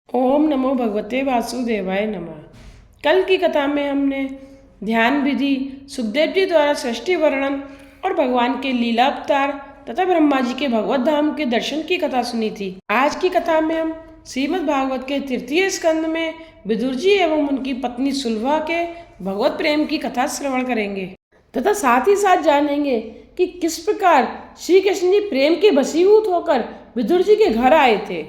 ओम नमो भगवते वासुदेवाय नमः। कल की कथा में हमने ध्यान विधि, सुखदेव जी द्वारा सृष्टि वर्णन और भगवान के लीला अवतार तथा ब्रह्मा जी के भगवत धाम के दर्शन की कथा सुनी थी। आज की कथा में हम श्रीमद् भागवत के तृतीय स्कंद में विदुर जी एवं उनकी पत्नी सुलभा के भगवत प्रेम की कथा श्रवण करेंगे तथा साथ ही साथ जानेंगे कि किस प्रकार श्री कृष्ण जी प्रेम के वशीभूत होकर विदुर जी के घर आए थे।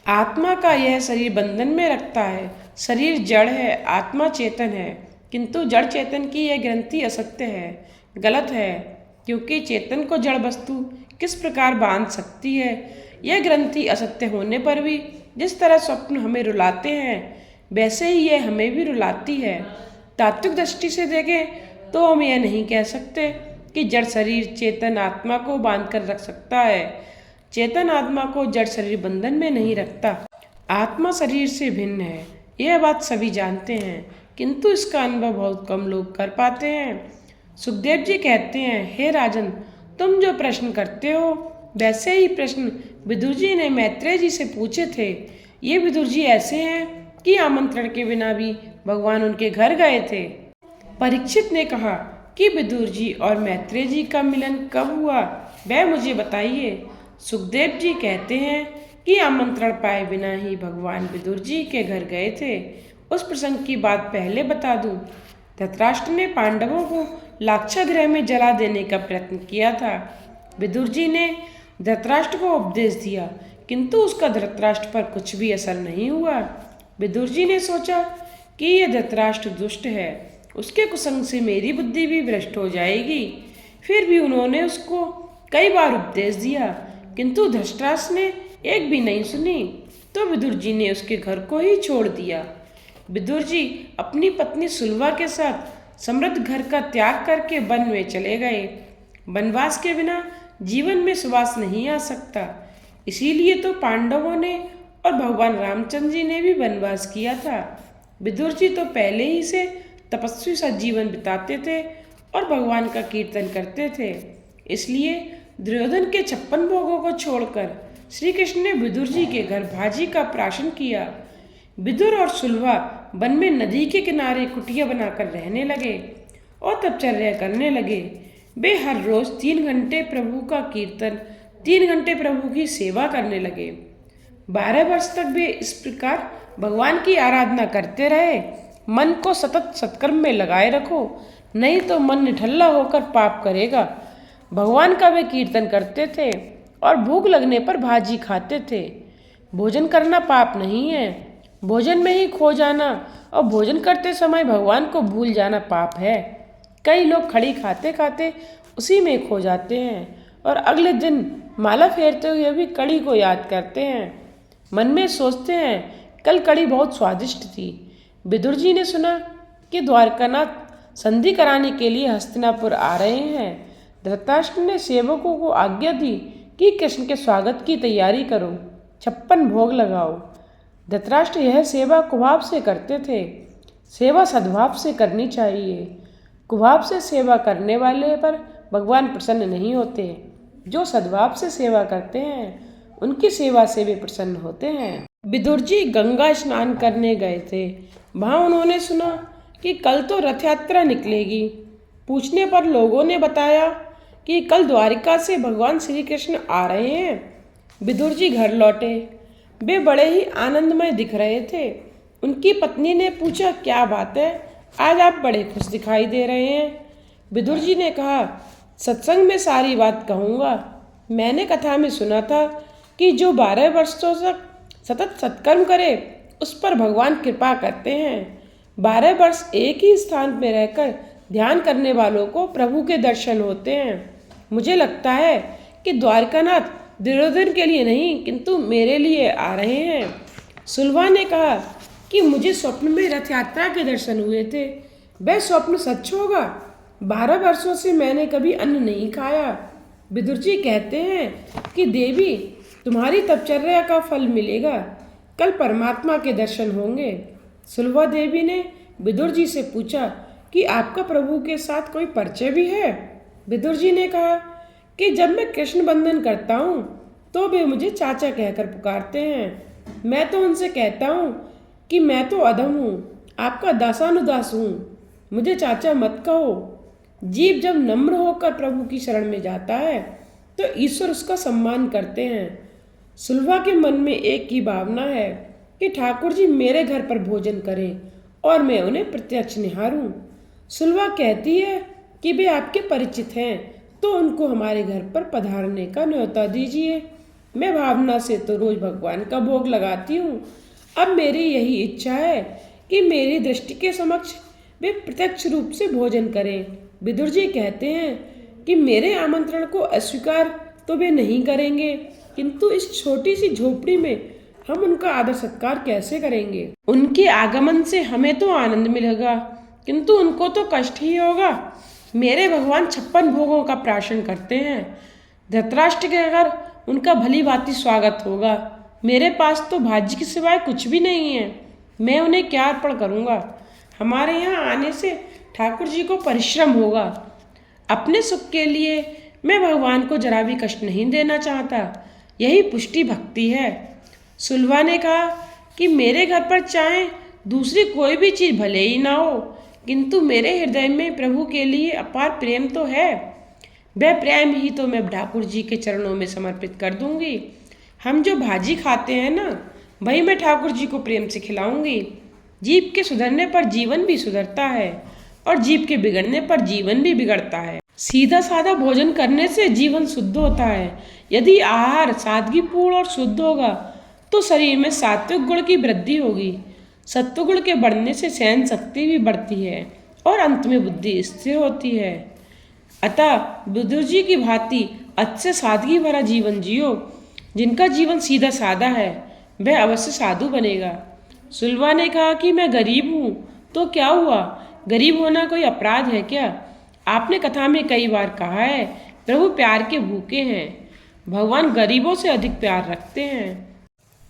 आत्मा का यह शरीर बंधन में रखता है। शरीर जड़ है, आत्मा चेतन है, किंतु जड़ चेतन की यह ग्रंथि असत्य है, गलत है, क्योंकि चेतन को जड़ वस्तु किस प्रकार बांध सकती है। यह ग्रंथि असत्य होने पर भी जिस तरह स्वप्न हमें रुलाते हैं, वैसे ही यह हमें भी रुलाती है। तात्विक दृष्टि से देखें तो हम यह नहीं कह सकते कि जड़ शरीर चेतन आत्मा को बांध कर रख सकता है। चेतन आत्मा को जड़ शरीर बंधन में नहीं रखता। आत्मा शरीर से भिन्न है, यह बात सभी जानते हैं, किंतु इसका अनुभव बहुत कम लोग कर पाते हैं। सुखदेव जी कहते हैं, हे राजन, तुम जो प्रश्न करते हो वैसे ही प्रश्न विदुर जी ने मैत्रेय जी से पूछे थे। ये विदुर जी ऐसे हैं कि आमंत्रण के बिना भी भगवान उनके घर गए थे। परीक्षित ने कहा कि विदुर जी और मैत्रेय जी का मिलन कब हुआ, वह मुझे बताइए। सुखदेव जी कहते हैं कि आमंत्रण पाए बिना ही भगवान विदुर जी के घर गए थे। उस प्रसंग की बात पहले बता दूं। धृतराष्ट्र ने पांडवों को लाक्षागृह में जला देने का प्रयत्न किया था। विदुर जी ने धृतराष्ट्र को उपदेश दिया, किंतु उसका धृतराष्ट्र पर कुछ भी असर नहीं हुआ। विदुर जी ने सोचा कि यह धृतराष्ट्र दुष्ट है, उसके कुसंग से मेरी बुद्धि भी भ्रष्ट हो जाएगी। फिर भी उन्होंने उसको कई बार उपदेश दिया, किंतु धृतराष्ट्र ने एक भी नहीं सुनी। तो विदुर जी ने उसके घर को ही छोड़ दिया। विदुर जी अपनी पत्नी सुलभा के साथ समृद्ध घर का त्याग करके वन में चले गए। वनवास के बिना जीवन में सुवास नहीं आ सकता, इसीलिए तो पांडवों ने और भगवान रामचंद्र जी ने भी वनवास किया था। विदुर जी तो पहले ही से तपस्वी सा जीवन बिताते थे और भगवान का कीर्तन करते थे, इसलिए दुर्योधन के 56 भोगों को छोड़कर श्री कृष्ण ने विदुर जी के घर भाजी का प्राशन किया। विदुर और सुलभा वन में नदी के किनारे कुटिया बनाकर रहने लगे और तपचर्या करने लगे। वे हर रोज 3 घंटे प्रभु का कीर्तन, 3 घंटे प्रभु की सेवा करने लगे। 12 वर्ष तक वे इस प्रकार भगवान की आराधना करते रहे। मन को सतत सत्कर्म में लगाए रखो, नहीं तो मन निठल्ला होकर पाप करेगा। भगवान का वे कीर्तन करते थे और भूख लगने पर भाजी खाते थे। भोजन करना पाप नहीं है, भोजन में ही खो जाना और भोजन करते समय भगवान को भूल जाना पाप है। कई लोग खड़ी खाते खाते उसी में खो जाते हैं और अगले दिन माला फेरते हुए भी कड़ी को याद करते हैं। मन में सोचते हैं, कल कड़ी बहुत स्वादिष्ट थी। विदुर जी ने सुना कि द्वारकानाथ संधि कराने के लिए हस्तिनापुर आ रहे हैं। धृतराष्ट्र ने सेवकों को आज्ञा दी कि कृष्ण के स्वागत की तैयारी करो, 56 भोग लगाओ। धृतराष्ट्र यह सेवा कुभाव से करते थे। सेवा सद्भाव से करनी चाहिए। कुभाव से सेवा करने वाले पर भगवान प्रसन्न नहीं होते। जो सद्भाव से सेवा करते हैं उनकी सेवा से वे प्रसन्न होते हैं। विदुर जी गंगा स्नान करने गए थे। वहाँ उन्होंने सुना कि कल तो रथ यात्रा निकलेगी। पूछने पर लोगों ने बताया कि कल द्वारिका से भगवान श्री कृष्ण आ रहे हैं। विदुर जी घर लौटे। वे बड़े ही आनंदमय दिख रहे थे। उनकी पत्नी ने पूछा, क्या बात है, आज आप बड़े खुश दिखाई दे रहे हैं। विदुर जी ने कहा, सत्संग में सारी बात कहूँगा। मैंने कथा में सुना था कि जो 12 वर्षों तक सतत सत्कर्म करे उस पर भगवान कृपा करते हैं। 12 वर्ष एक ही स्थान में रहकर ध्यान करने वालों को प्रभु के दर्शन होते हैं। मुझे लगता है कि द्वारकानाथ दुर्योधन के लिए नहीं किंतु मेरे लिए आ रहे हैं। सुलभा ने कहा कि मुझे स्वप्न में रथ यात्रा के दर्शन हुए थे। वह स्वप्न सच होगा? 12 वर्षों से मैंने कभी अन्न नहीं खाया। विदुर जी कहते हैं कि देवी, तुम्हारी तपचर्या का फल मिलेगा, कल परमात्मा के दर्शन होंगे। सुलभा देवी ने विदुर जी से पूछा कि आपका प्रभु के साथ कोई परिचय भी है? विदुर जी ने कहा कि जब मैं कृष्ण बंधन करता हूँ तो वे मुझे चाचा कहकर पुकारते हैं। मैं तो उनसे कहता हूँ कि मैं तो अधम हूँ, आपका दासानुदास हूँ, मुझे चाचा मत कहो। जीव जब नम्र होकर प्रभु की शरण में जाता है तो ईश्वर उसका सम्मान करते हैं। सुलभा के मन में एक ही भावना है कि ठाकुर जी मेरे घर पर भोजन करें और मैं उन्हें प्रत्यक्ष निहारूं। सुलभा कहती है कि वे आपके परिचित हैं तो उनको हमारे घर पर पधारने का न्योता दीजिए। मैं भावना से तो रोज भगवान का भोग लगाती हूँ। अब मेरी यही इच्छा है कि मेरी दृष्टि के समक्ष वे प्रत्यक्ष रूप से भोजन करें। विदुर जी कहते हैं कि मेरे आमंत्रण को अस्वीकार तो वे नहीं करेंगे, किंतु इस छोटी सी झोपड़ी में हम उनका आदर सत्कार कैसे करेंगे? उनके आगमन से हमें तो आनंद मिलेगा, किंतु उनको तो कष्ट ही होगा। मेरे भगवान 56 भोगों का प्राशन करते हैं। धृतराष्ट्र के घर उनका भली भांति स्वागत होगा। मेरे पास तो भाजी के सिवाय कुछ भी नहीं है, मैं उन्हें क्या अर्पण करूँगा? हमारे यहाँ आने से ठाकुर जी को परिश्रम होगा। अपने सुख के लिए मैं भगवान को जरा भी कष्ट नहीं देना चाहता, यही पुष्टि भक्ति है। सुलभा ने कहा कि मेरे घर पर चाहे दूसरी कोई भी चीज़ भले ही ना हो, किंतु मेरे हृदय में प्रभु के लिए अपार प्रेम तो है। वह प्रेम ही तो मैं ठाकुर जी के चरणों में समर्पित कर दूंगी। हम जो भाजी खाते हैं ना, वही मैं ठाकुर जी को प्रेम से खिलाऊंगी। जीव के सुधरने पर जीवन भी सुधरता है और जीव के बिगड़ने पर जीवन भी बिगड़ता है। सीधा साधा भोजन करने से जीवन शुद्ध होता है। यदि आहार सादगीपूर्ण और शुद्ध होगा तो शरीर में सात्विक गुण की वृद्धि होगी। सत्वगुण के बढ़ने से सहन शक्ति भी बढ़ती है और अंत में बुद्धि स्थिर होती है। अतः विदुर जी की भांति अच्छे सादगी भरा जीवन जियो। जिनका जीवन सीधा साधा है वह अवश्य साधु बनेगा। सुलभा ने कहा कि मैं गरीब हूँ तो क्या हुआ, गरीब होना कोई अपराध है क्या? आपने कथा में कई बार कहा है प्रभु प्यार के भूखे हैं, भगवान गरीबों से अधिक प्यार रखते हैं।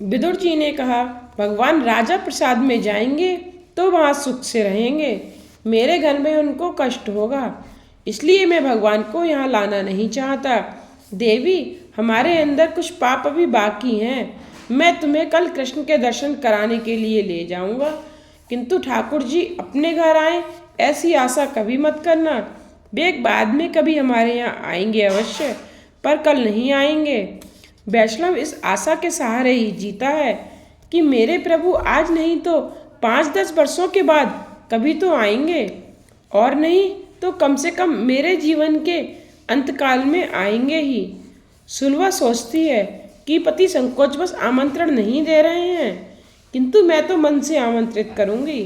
विदुर जी ने कहा भगवान राजा प्रसाद में जाएंगे तो वहाँ सुख से रहेंगे, मेरे घर में उनको कष्ट होगा, इसलिए मैं भगवान को यहाँ लाना नहीं चाहता। देवी, हमारे अंदर कुछ पाप अभी बाकी हैं, मैं तुम्हें कल कृष्ण के दर्शन कराने के लिए ले जाऊंगा, किंतु ठाकुर जी अपने घर आए ऐसी आशा कभी मत करना। वे बाद में कभी हमारे यहाँ आएंगे अवश्य, पर कल नहीं आएंगे। वैष्णव इस आशा के सहारे ही जीता है कि मेरे प्रभु आज नहीं तो 5-10 वर्षों के बाद कभी तो आएंगे, और नहीं तो कम से कम मेरे जीवन के अंतकाल में आएंगे ही। सुलभा सोचती है कि पति संकोचवश आमंत्रण नहीं दे रहे हैं, किंतु मैं तो मन से आमंत्रित करूंगी।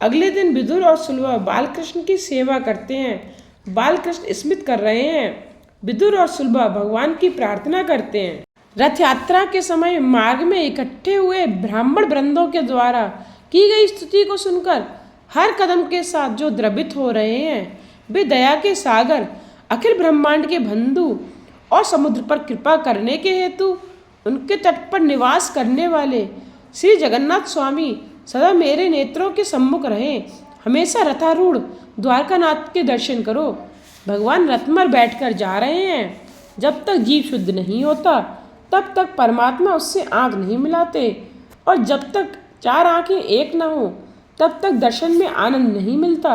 अगले दिन विदुर और सुलभा बालकृष्ण की सेवा करते हैं। बालकृष्ण स्मित कर रहे हैं, विदुर और सुलभा भगवान की प्रार्थना करते हैं। रथ यात्रा के समय मार्ग में इकट्ठे हुए ब्राह्मण वृंदों के द्वारा की गई स्तुति को सुनकर हर कदम के साथ जो द्रवित हो रहे हैं, वे दया के सागर अखिल ब्रह्मांड के बंधु और समुद्र पर कृपा करने के हेतु उनके तट पर निवास करने वाले श्री जगन्नाथ स्वामी सदा मेरे नेत्रों के सम्मुख रहें। हमेशा रथारूढ़ द्वारकानाथ के दर्शन करो। भगवान रथ पर बैठकर जा रहे हैं। जब तक जीव शुद्ध नहीं होता तब तक परमात्मा उससे आँख नहीं मिलाते, और जब तक 4 आँखें एक न हो तब तक दर्शन में आनंद नहीं मिलता।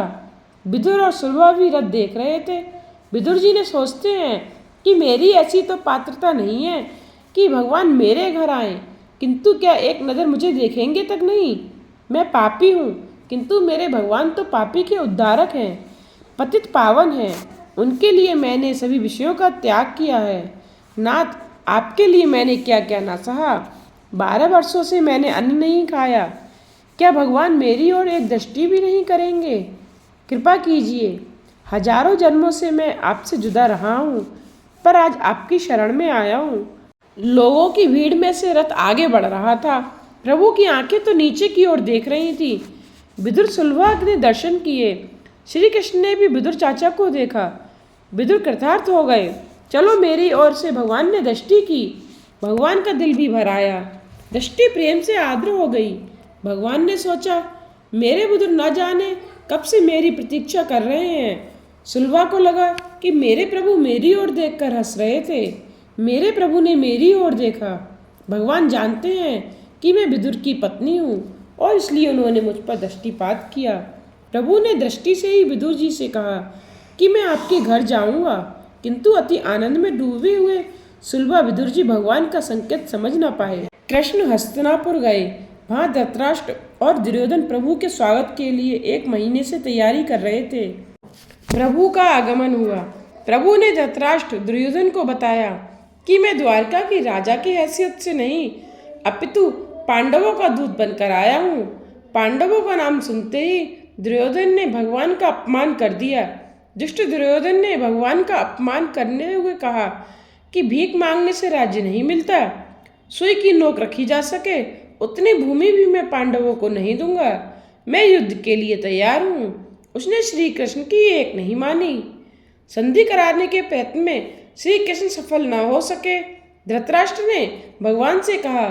विदुर और सुलभा भी रथ देख रहे थे। विदुर जी ने सोचते हैं कि मेरी ऐसी तो पात्रता नहीं है कि भगवान मेरे घर आए, किंतु क्या एक नज़र मुझे देखेंगे तक नहीं। मैं पापी हूँ, किंतु मेरे भगवान तो पापी के उद्धारक हैं, पतित पावन हैं। उनके लिए मैंने सभी विषयों का त्याग किया है। नाथ, आपके लिए मैंने क्या क्या ना सहा। 12 वर्षों से मैंने अन्न नहीं खाया, क्या भगवान मेरी ओर एक दृष्टि भी नहीं करेंगे? कृपा कीजिए। हजारों जन्मों से मैं आपसे जुदा रहा हूँ, पर आज आपकी शरण में आया हूँ। लोगों की भीड़ में से रथ आगे बढ़ रहा था। प्रभु की आंखें तो नीचे की ओर देख रही थी। विदुर सुलभा ने दर्शन किए। श्री कृष्ण ने भी विदुर चाचा को देखा। विदुर कृतार्थ हो गए। चलो, मेरी ओर से भगवान ने दृष्टि की। भगवान का दिल भी भर आया, दृष्टि प्रेम से आर्द्र हो गई। भगवान ने सोचा, मेरे विदुर न जाने कब से मेरी प्रतीक्षा कर रहे हैं। सुलभा को लगा कि मेरे प्रभु मेरी ओर देखकर हंस रहे थे। मेरे प्रभु ने मेरी ओर देखा। भगवान जानते हैं कि मैं विदुर की पत्नी हूँ और इसलिए उन्होंने मुझ पर दृष्टिपात किया। प्रभु ने दृष्टि से ही विदुर जी से कहा कि मैं आपके घर जाऊंगा, किंतु अति आनंद में डूबे हुए सुलभा विदुर जी भगवान का संकेत समझ न पाए। कृष्ण हस्तिनापुर गए। वहां धृतराष्ट्र और दुर्योधन प्रभु के स्वागत के लिए 1 महीने से तैयारी कर रहे थे। प्रभु का आगमन हुआ। प्रभु ने धृतराष्ट्र दुर्योधन को बताया कि मैं द्वारका की राजा की हैसियत से नहीं, अपितु पांडवों का दूत बनकर आया हूँ। पांडवों का नाम सुनते ही दुर्योधन ने भगवान का अपमान कर दिया। दुष्ट दुर्योधन ने भगवान का अपमान करने हुए कहा कि भीख मांगने से राज्य नहीं मिलता, सुई की नोक रखी जा सके उतनी भूमि भी मैं पांडवों को नहीं दूंगा। मैं युद्ध के लिए तैयार हूँ। उसने श्री कृष्ण की एक नहीं मानी। संधि कराने के प्रयत्न में श्री कृष्ण सफल न हो सके। धृतराष्ट्र ने भगवान से कहा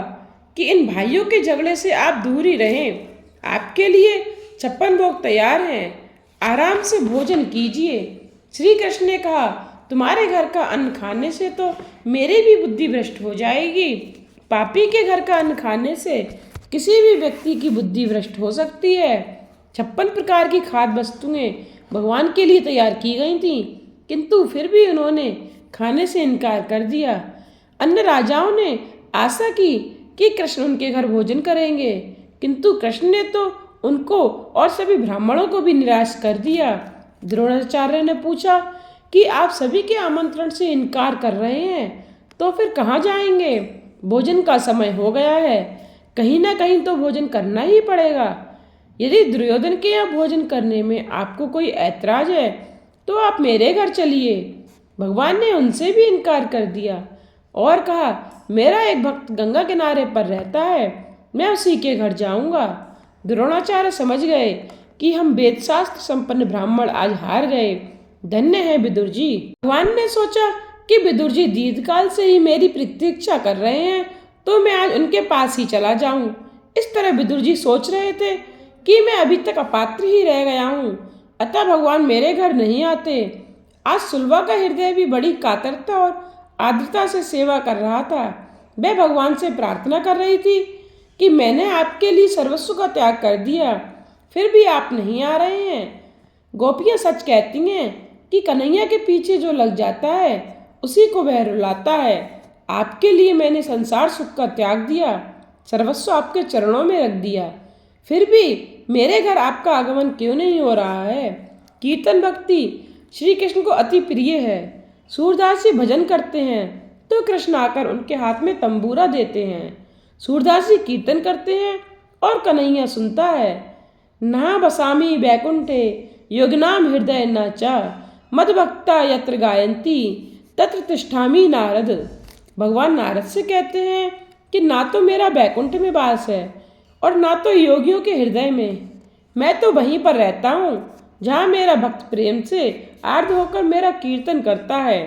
कि इन भाइयों के झगड़े से आप दूर ही रहें। आपके लिए 56 भोग तैयार हैं, आराम से भोजन कीजिए। श्री कृष्ण ने कहा, तुम्हारे घर का अन्न खाने से तो मेरी भी बुद्धि भ्रष्ट हो जाएगी। पापी के घर का अन्न खाने से किसी भी व्यक्ति की बुद्धि भ्रष्ट हो सकती है। 56 प्रकार की खाद्य वस्तुएं भगवान के लिए तैयार की गई थीं, किंतु फिर भी उन्होंने खाने से इनकार कर दिया। अन्य राजाओं ने आशा की कि कृष्ण उनके घर भोजन करेंगे, किंतु कृष्ण ने तो उनको और सभी ब्राह्मणों को भी निराश कर दिया। द्रोणाचार्य ने पूछा कि आप सभी के आमंत्रण से इनकार कर रहे हैं, तो फिर कहाँ जाएंगे? भोजन का समय हो गया है, कहीं ना कहीं तो भोजन करना ही पड़ेगा। यदि दुर्योधन के यहाँ भोजन करने में आपको कोई ऐतराज है तो आप मेरे घर चलिए। भगवान ने उनसे भी इनकार कर दिया और कहा, मेरा एक भक्त गंगा किनारे पर रहता है, मैं उसी के घर जाऊंगा। द्रोणाचार्य समझ गए कि हम वेदशास्त्र संपन्न ब्राह्मण आज हार गए। धन्य है विदुर जी। भगवान ने सोचा कि विदुर जी दीर्घकाल से ही मेरी प्रतीक्षा कर रहे हैं, तो मैं आज उनके पास ही चला जाऊं। इस तरह विदुर जी सोच रहे थे कि मैं अभी तक अपात्र ही रह गया हूँ, अतः भगवान मेरे घर नहीं आते। आज सुलभा का हृदय भी बड़ी कातरता और आर्द्रता से सेवा कर रहा था। वह भगवान से प्रार्थना कर रही थी कि मैंने आपके लिए सर्वस्व का त्याग कर दिया, फिर भी आप नहीं आ रहे हैं। गोपियाँ सच कहती हैं कि कन्हैया के पीछे जो लग जाता है उसी को वह रुलाता है। आपके लिए मैंने संसार सुख का त्याग दिया, सर्वस्व आपके चरणों में रख दिया, फिर भी मेरे घर आपका आगमन क्यों नहीं हो रहा है? कीर्तन भक्ति श्री कृष्ण को अति प्रिय है। सूरदास जी भजन करते हैं तो कृष्ण आकर उनके हाथ में तंबूरा देते हैं। सूरदास जी कीर्तन करते हैं और कन्हैया सुनता है। ना बसामी बैकुंठे योगिनाम हृदय नाचा मदभक्ता यत्र गायंती तत्र तिष्ठामी नारद। भगवान नारद से कहते हैं कि ना तो मेरा बैकुंठ में वास है और ना तो योगियों के हृदय में। मैं तो वहीं पर रहता हूँ जहाँ मेरा भक्त प्रेम से आर्द्र होकर मेरा कीर्तन करता है।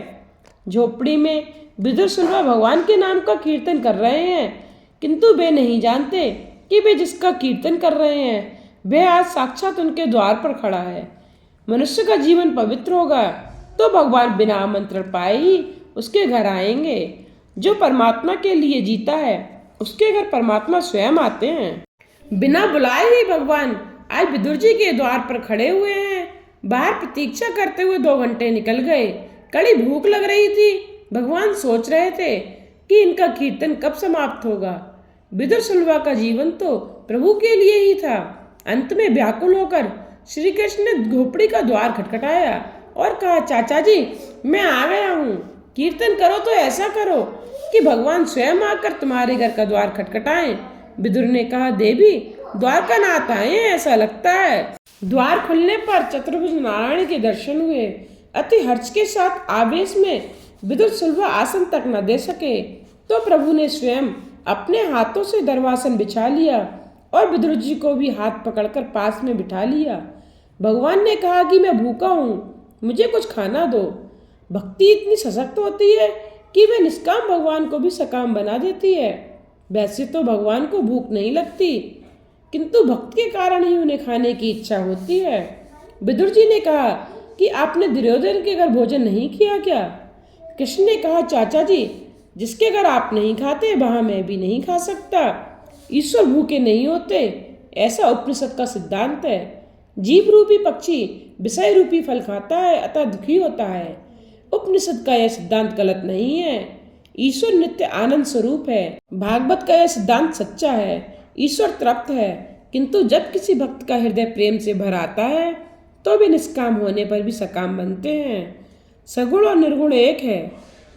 झोपड़ी में विदुर सुलभा भगवान के नाम का कीर्तन कर रहे हैं, किंतु वे नहीं जानते कि वे जिसका कीर्तन कर रहे हैं वह आज साक्षात उनके द्वार पर खड़ा है। मनुष्य का जीवन पवित्र होगा तो भगवान बिना आमंत्रण पाए ही उसके घर आएंगे। जो परमात्मा के लिए जीता है उसके घर परमात्मा स्वयं आते हैं। बिना बुलाए ही भगवान आज विदुर जी के द्वार पर खड़े हुए हैं। बाहर प्रतीक्षा करते हुए 2 घंटे निकल गए। कड़ी भूख लग रही थी। भगवान सोच रहे थे कि इनका कीर्तन कब समाप्त होगा। विदुर सुलभा का जीवन तो प्रभु के लिए ही था। अंत में व्याकुल होकर श्री कृष्ण ने झोपड़ी का द्वार खटखटाया और कहा, चाचा जी मैं आ गया हूँ। कीर्तन करो तो ऐसा करो कि भगवान स्वयं आकर तुम्हारे घर का द्वार खटखटाएं। विदुर ने कहा, देवी द्वारकानाथ आए हैं ऐसा लगता है। द्वार खुलने पर चतुर्भुज नारायण के दर्शन हुए। अति हर्ष के साथ आवेश में विदुर सुलभा आसन तक न दे सके तो प्रभु ने स्वयं अपने हाथों से दरवासन बिछा लिया और विदुर जी को भी हाथ पकड़कर पास में बिठा लिया। भगवान ने कहा कि मैं भूखा हूँ, मुझे कुछ खाना दो। भक्ति इतनी सशक्त होती है कि वह निष्काम भगवान को भी सकाम बना देती है। वैसे तो भगवान को भूख नहीं लगती, किंतु भक्त के कारण ही उन्हें खाने की इच्छा होती है। विदुर जी ने कहा कि आपने दुर्योधन के घर भोजन नहीं किया क्या? कृष्ण ने कहा, चाचा जी जिसके घर आप नहीं खाते वहां मैं भी नहीं खा सकता। ईश्वर भूखे नहीं होते, ऐसा उपनिषद का सिद्धांत है। जीव रूपी पक्षी विषय रूपी फल खाता है, अतः दुखी होता है। उपनिषद का यह सिद्धांत गलत नहीं है। ईश्वर नित्य आनंद स्वरूप है। भागवत का यह सिद्धांत सच्चा है। ईश्वर तृप्त है, किंतु जब किसी भक्त का हृदय प्रेम से भर आता है तो भी निष्काम होने पर भी सकाम बनते हैं। सगुण और निर्गुण एक है,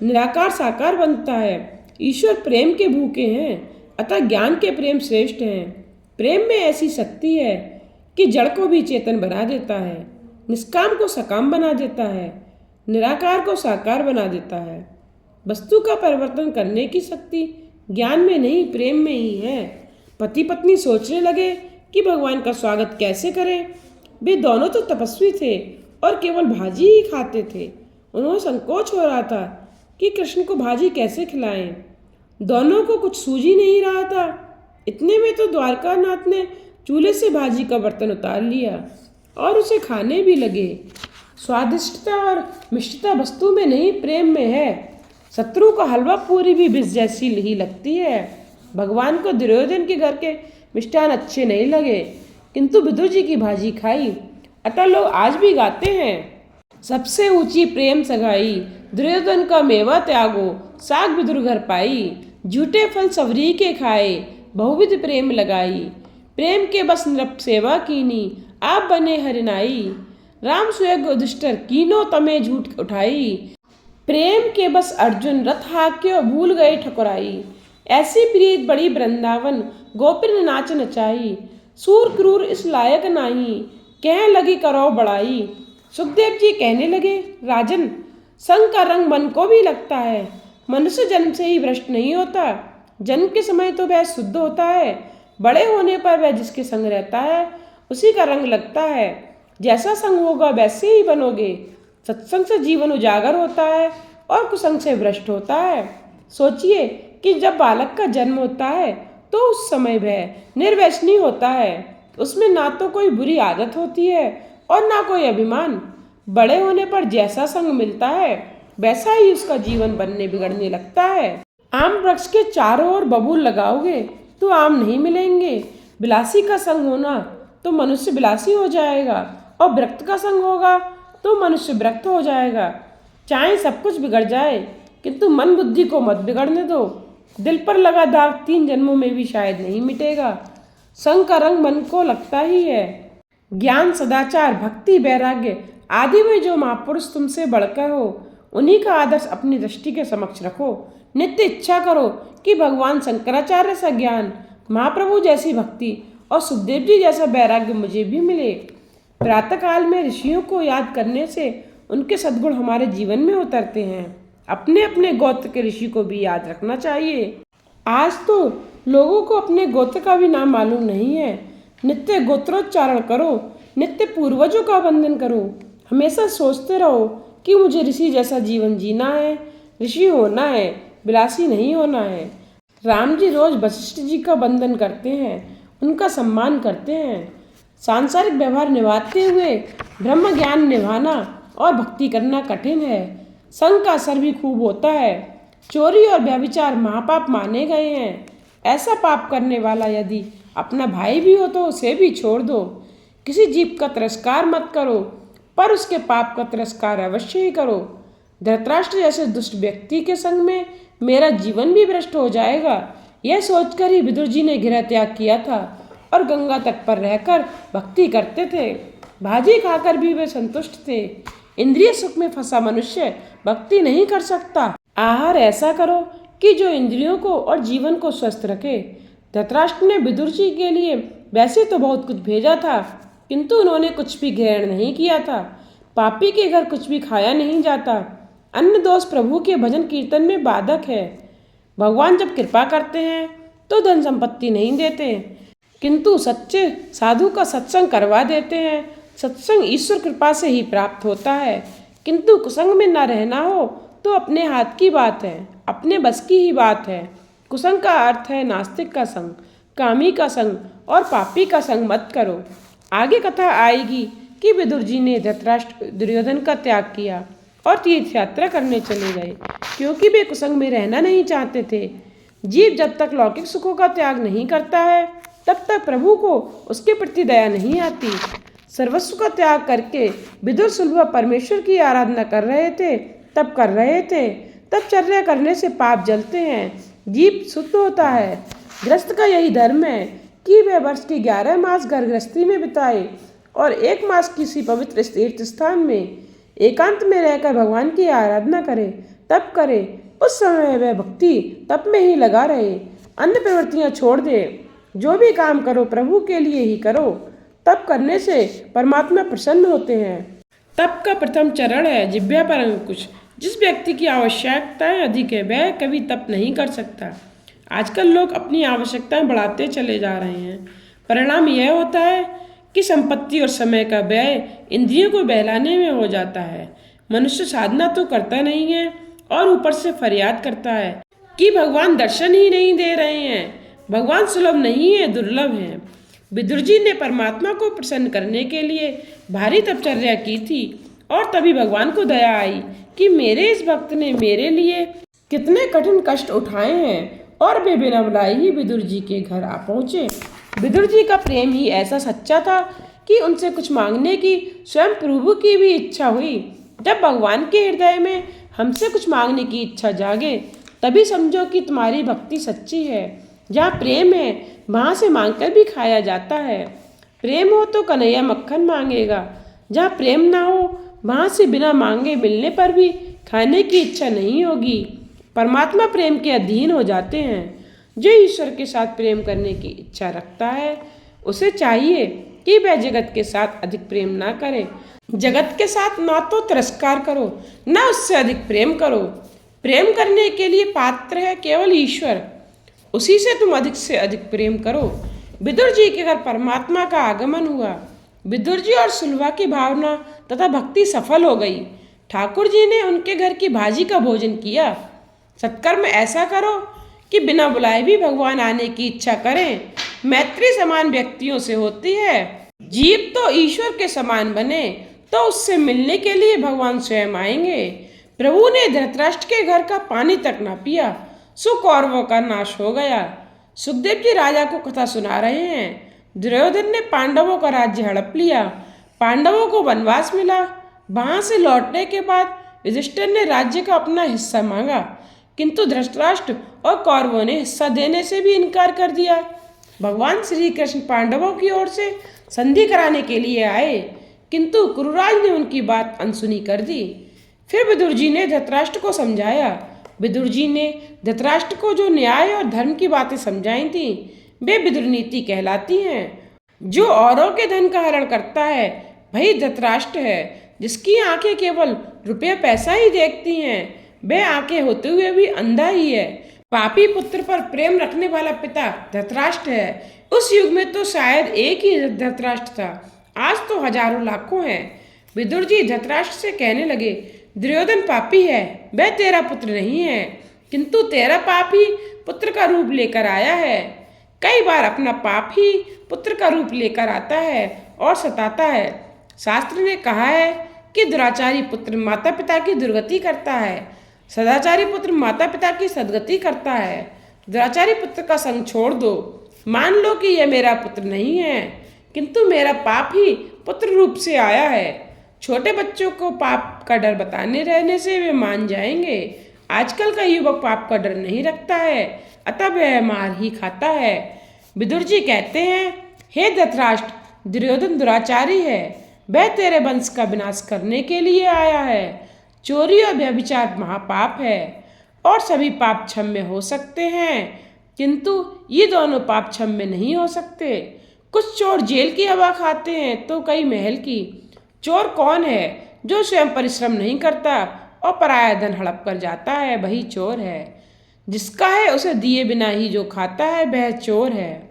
निराकार साकार बनता है। ईश्वर प्रेम के भूखे हैं, अतः ज्ञान के प्रेम श्रेष्ठ हैं। प्रेम में ऐसी शक्ति है कि जड़ को भी चेतन बना देता है, निष्काम को सकाम बना देता है, निराकार को साकार बना देता है। वस्तु का परिवर्तन करने की शक्ति ज्ञान में नहीं, प्रेम में ही है। पति पत्नी सोचने लगे कि भगवान का स्वागत कैसे करें। वे दोनों तो तपस्वी थे और केवल भाजी ही खाते थे। उन्हें संकोच हो रहा था कि कृष्ण को भाजी कैसे खिलाएं। दोनों को कुछ सूझ ही नहीं रहा था। इतने में तो द्वारकानाथ ने चूल्हे से भाजी का बर्तन उतार लिया और उसे खाने भी लगे। स्वादिष्टता और मिष्टता वस्तु में नहीं, प्रेम में है। शत्रु का हलवा पूरी भी विष जैसी ही लगती है। भगवान को दुर्योधन के घर के मिष्ठान अच्छे नहीं लगे, किंतु विदुर जी की भाजी खाई, अतः लोग आज भी गाते हैं। सबसे ऊंची प्रेम सगाई, दुर्योधन का मेवा त्यागो, साग विदुर घर पाई। झूठे फल सवरी के खाए, बहुविध प्रेम लगाई। प्रेम के बस नृप सेवा कीनी, आप बने हरिनाई। राम सुयग युधिष्ठिर कीनो तमे झूठ उठाई। प्रेम के बस अर्जुन रथ हाक्यो भूल गए ठकुराई। ऐसी प्रीत बड़ी वृंदावन, गोपिन नाच नचाई। सूर क्रूर इस लायक नाही, कह लगी करो बड़ाई। सुखदेव जी कहने लगे, राजन, संग का रंग मन को भी लगता है। मनुष्य जन्म से ही भ्रष्ट नहीं होता। जन्म के समय तो वह शुद्ध होता है, बड़े होने पर वह जिसके संग रहता है उसी का रंग लगता है। जैसा संग होगा वैसे ही बनोगे। सत्संग से जीवन उजागर होता है और कुसंग से भ्रष्ट होता है। सोचिए कि जब बालक का जन्म होता है तो उस समय वह निर्व्यसनी होता है। उसमें ना तो कोई बुरी आदत होती है और ना कोई अभिमान। बड़े होने पर जैसा संग मिलता है वैसा ही उसका जीवन बनने बिगड़ने लगता है। आम वृक्ष के चारों ओर बबूल लगाओगे तो आम नहीं मिलेंगे। बिलासी का संग होना तो मनुष्य बिलासी हो जाएगा और विरक्त का संग होगा तो मनुष्य विरक्त हो जाएगा। चाहे सब कुछ बिगड़ जाए, किंतु मन बुद्धि को मत बिगड़ने दो। दिल पर लगा दाग 3 जन्मों में भी शायद नहीं मिटेगा। संग का रंग मन को लगता ही है। ज्ञान, सदाचार, भक्ति, वैराग्य आदि में जो महापुरुष तुमसे बढ़कर हो, उन्हीं का आदर्श अपनी दृष्टि के समक्ष रखो। नित्य इच्छा करो कि भगवान शंकराचार्य सा ज्ञान, महाप्रभु जैसी भक्ति और सुखदेव जी जैसा वैराग्य मुझे भी मिले। प्रातःकाल में ऋषियों को याद करने से उनके सद्गुण हमारे जीवन में उतरते हैं। अपने अपने गोत्र के ऋषि को भी याद रखना चाहिए। आज तो लोगों को अपने गोत्र का भी नाम मालूम नहीं है। नित्य गोत्रोच्चारण करो, नित्य पूर्वजों का वंदन करो। हमेशा सोचते रहो कि मुझे ऋषि जैसा जीवन जीना है, ऋषि होना है, विलासी नहीं होना है। राम जी रोज वशिष्ठ जी का वंदन करते हैं, उनका सम्मान करते हैं। सांसारिक व्यवहार निभाते हुए ब्रह्म ज्ञान निभाना और भक्ति करना कठिन है। संग का असर भी खूब होता है। चोरी और व्यभिचार महापाप माने गए हैं। ऐसा पाप करने वाला यदि अपना भाई भी हो तो उसे भी छोड़ दो। किसी जीव का तिरस्कार मत करो, पर उसके पाप का तिरस्कार अवश्य ही करो। धृतराष्ट्र जैसे दुष्ट व्यक्ति के संग में मेरा जीवन भी भ्रष्ट हो जाएगा, यह सोचकर ही विदुर जी ने गृह त्याग किया था और गंगा तट पर रहकर भक्ति करते थे। भाजी खाकर भी वे संतुष्ट थे। इंद्रिय सुख में फंसा मनुष्य भक्ति नहीं कर सकता। आहार ऐसा करो कि जो इंद्रियों को और जीवन को स्वस्थ रखे। धृतराष्ट्र ने विदुर जी के लिए वैसे तो बहुत कुछ भेजा था, किंतु उन्होंने कुछ भी ग्रहण नहीं किया था। पापी के घर कुछ भी खाया नहीं जाता। अन्न दोष प्रभु के भजन कीर्तन में बाधक है। भगवान जब कृपा करते हैं तो धन संपत्ति नहीं देते, किंतु सच्चे साधु का सत्संग करवा देते हैं। सत्संग ईश्वर कृपा से ही प्राप्त होता है, किंतु कुसंग में न रहना हो तो अपने हाथ की बात है, अपने बस की ही बात है। कुसंग का अर्थ है नास्तिक का संग, कामी का संग और पापी का संग मत करो। आगे कथा आएगी कि विदुर जी ने धृतराष्ट्र दुर्योधन का त्याग किया और तीर्थ यात्रा करने चले गए, क्योंकि वे कुसंग में रहना नहीं चाहते थे। जीव जब तक लौकिक सुखों का त्याग नहीं करता है तब तक प्रभु को उसके प्रति दया नहीं आती। सर्वस्व का त्याग करके विदुर सुलभ परमेश्वर की आराधना कर रहे थे, तब चर्या करने से पाप जलते हैं, जीव शुद्ध होता है। गृहस्थ का यही धर्म है कि वह वर्ष के 11 मास घर गृहस्थी में बिताए और 1 मास किसी पवित्र तीर्थ स्थान में एकांत में रहकर भगवान की आराधना करे, तप करे। उस समय वह भक्ति तप में ही लगा रहे, अन्य प्रवृत्तियां छोड़ दे। जो भी काम करो प्रभु के लिए ही करो। तप करने से परमात्मा प्रसन्न होते हैं। तप का प्रथम चरण है जिह्वा पर अंकुश। जिस व्यक्ति की आवश्यकताएं अधिक है वह कभी तप नहीं कर सकता। आजकल लोग अपनी आवश्यकताएं बढ़ाते चले जा रहे हैं। परिणाम यह होता है कि संपत्ति और समय का व्यय इंद्रियों को बहलाने में हो जाता है। मनुष्य साधना तो करता नहीं है और ऊपर से फरियाद करता है कि भगवान दर्शन ही नहीं दे रहे हैं, भगवान सुलभ नहीं है, दुर्लभ है। विदुर जी ने परमात्मा को प्रसन्न करने के लिए भारी तपचर्या की थी और तभी भगवान को दया आई कि मेरे इस भक्त ने मेरे लिए कितने कठिन कष्ट उठाए हैं और वे बिना बुलाए ही विदुर जी के घर आ पहुँचे। विदुर जी का प्रेम ही ऐसा सच्चा था कि उनसे कुछ मांगने की स्वयं प्रभु की भी इच्छा हुई। जब भगवान के हृदय में हमसे कुछ मांगने की इच्छा जागे तभी समझो कि तुम्हारी भक्ति सच्ची है। जहाँ प्रेम है वहाँ से मांगकर भी खाया जाता है। प्रेम हो तो कन्हैया मक्खन मांगेगा, जहाँ प्रेम ना हो वहाँ से बिना मांगे मिलने पर भी खाने की इच्छा नहीं होगी। परमात्मा प्रेम के अधीन हो जाते हैं। जो ईश्वर के साथ प्रेम करने की इच्छा रखता है उसे चाहिए कि वह जगत के साथ अधिक प्रेम ना करे। जगत के साथ ना तो तिरस्कार करो ना उससे अधिक प्रेम करो। प्रेम करने के लिए पात्र है केवल ईश्वर, उसी से तुम अधिक से अधिक प्रेम करो। विदुर जी के घर परमात्मा का आगमन हुआ। विदुर जी और सुलभा की भावना तथा भक्ति सफल हो गई। ठाकुर जी ने उनके घर की भाजी का भोजन किया। सत्कर्म ऐसा करो कि बिना बुलाए भी भगवान आने की इच्छा करें। मैत्री समान व्यक्तियों से होती है। जीव तो ईश्वर के समान बने तो उससे मिलने के लिए भगवान स्वयं आएंगे। प्रभु ने धृतराष्ट्र के घर का पानी तक न पिया, सो कौरवों का नाश हो गया। सुखदेव जी राजा को कथा सुना रहे हैं। दुर्योधन ने पांडवों का राज्य हड़प लिया, पांडवों को वनवास मिला। वहां से लौटने के बाद युधिष्ठिर ने राज्य का अपना हिस्सा मांगा, किंतु धृतराष्ट्र और कौरवों ने हिस्सा देने से भी इनकार कर दिया। भगवान श्री कृष्ण पांडवों की ओर से संधि कराने के लिए आए, किंतु कुरुराज ने उनकी बात अनसुनी कर दी। फिर विदुर जी ने धृतराष्ट्र को समझाया। विदुर जी ने धृतराष्ट्र को जो न्याय और धर्म की बातें समझाई थी वे विदुर नीति कहलाती हैं। जो औरों के धन का हरण करता है वही धृतराष्ट्र है। जिसकी आंखें केवल रुपया पैसा ही देखती हैं वह आंखें होते हुए भी अंधा ही है। पापी पुत्र पर प्रेम रखने वाला पिता धृतराष्ट्र है। उस युग में तो शायद एक ही धृतराष्ट्र था, आज तो हजारों लाखों हैं। विदुर जी धृतराष्ट्र से कहने लगे, दुर्योधन पापी है, वह तेरा पुत्र नहीं है, किंतु तेरा पाप ही पुत्र का रूप लेकर आया है। कई बार अपना पाप ही पुत्र का रूप लेकर आता है और सताता है। शास्त्र ने कहा है कि दुराचारी पुत्र माता पिता की दुर्गति करता है, सदाचारी पुत्र माता पिता की सदगति करता है। दुराचारी पुत्र का संग छोड़ दो। मान लो कि यह मेरा पुत्र नहीं है, किंतु मेरा पाप ही पुत्र रूप से आया है। छोटे बच्चों को पाप का डर बताने रहने से वे मान जाएंगे। आजकल का युवक पाप का डर नहीं रखता है, अतः वह मार ही खाता है। विदुर जी कहते हैं, हे धृतराष्ट्र, दुर्योधन दुराचारी है, वह तेरे वंश का विनाश करने के लिए आया है। चोरी और व्यभिचार महापाप है और सभी पाप क्षम्य हो सकते हैं, किंतु ये दोनों पाप क्षम्य नहीं हो सकते। कुछ चोर जेल की हवा खाते हैं तो कई महल की। चोर कौन है? जो स्वयं परिश्रम नहीं करता और पराया धन हड़प कर जाता है वही चोर है। जिसका है उसे दिए बिना ही जो खाता है वह चोर है।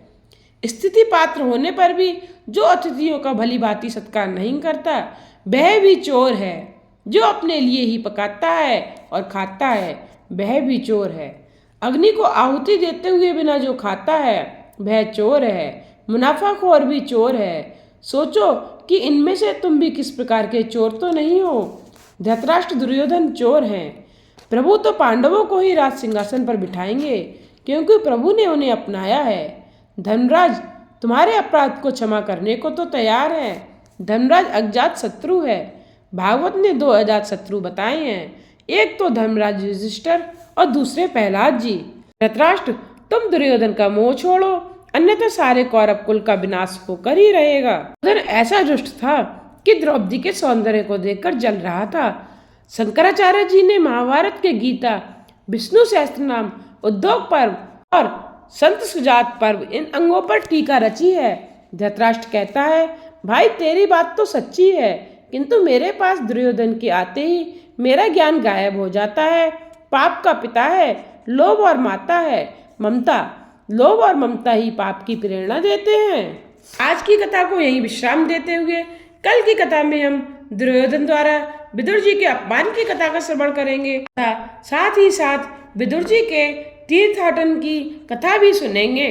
स्थिति पात्र होने पर भी जो अतिथियों का भली भांति सत्कार नहीं करता वह भी चोर है। जो अपने लिए ही पकाता है और खाता है वह भी चोर है। अग्नि को आहुति देते हुए बिना जो खाता है वह चोर है। मुनाफाखोर भी चोर है। सोचो कि इनमें से तुम भी किस प्रकार के चोर तो नहीं हो। धृतराष्ट्र दुर्योधन चोर हैं। प्रभु तो पांडवों को ही राज सिंहासन पर बिठाएंगे, क्योंकि प्रभु ने उन्हें अपनाया है। धर्मराज तुम्हारे अपराध को क्षमा करने को तो तैयार है। धर्मराज अज्ञात शत्रु है। भागवत ने 2 अजात शत्रु बताए हैं, एक तो धर्मराज युधिष्ठिर और दूसरे प्रहलाद जी। धृतराष्ट्र तुम दुर्योधन का मोह छोड़ो, अन्यथा सारे कौरव कुल का विनाश होकर ही रहेगा। दुर्योधन ऐसा दुष्ट था कि द्रौपदी के सौंदर्य को देखकर जल रहा था। शंकराचार्य जी ने महाभारत के गीता, विष्णु सहस्त्रनाम, उद्योग पर्व और संत सुजात पर्व इन अंगों पर टीका रची है। धृतराष्ट्र कहता है, भाई तेरी बात तो सच्ची है, किंतु मेरे पास दुर्योधन के आते ही मेरा ज्ञान गायब हो जाता है। पाप का पिता है, लोभ और माता है ममता। लोभ और ममता ही पाप की प्रेरणा देते हैं। आज की कथा को यहीं विश्राम देते हुए कल की कथा में हम दुर्योधन द्वारा विदुर जी के अपमान की कथा का श्रवण करेंगे तथा साथ ही साथ विदुर जी के तीर्थाटन की कथा भी सुनेंगे।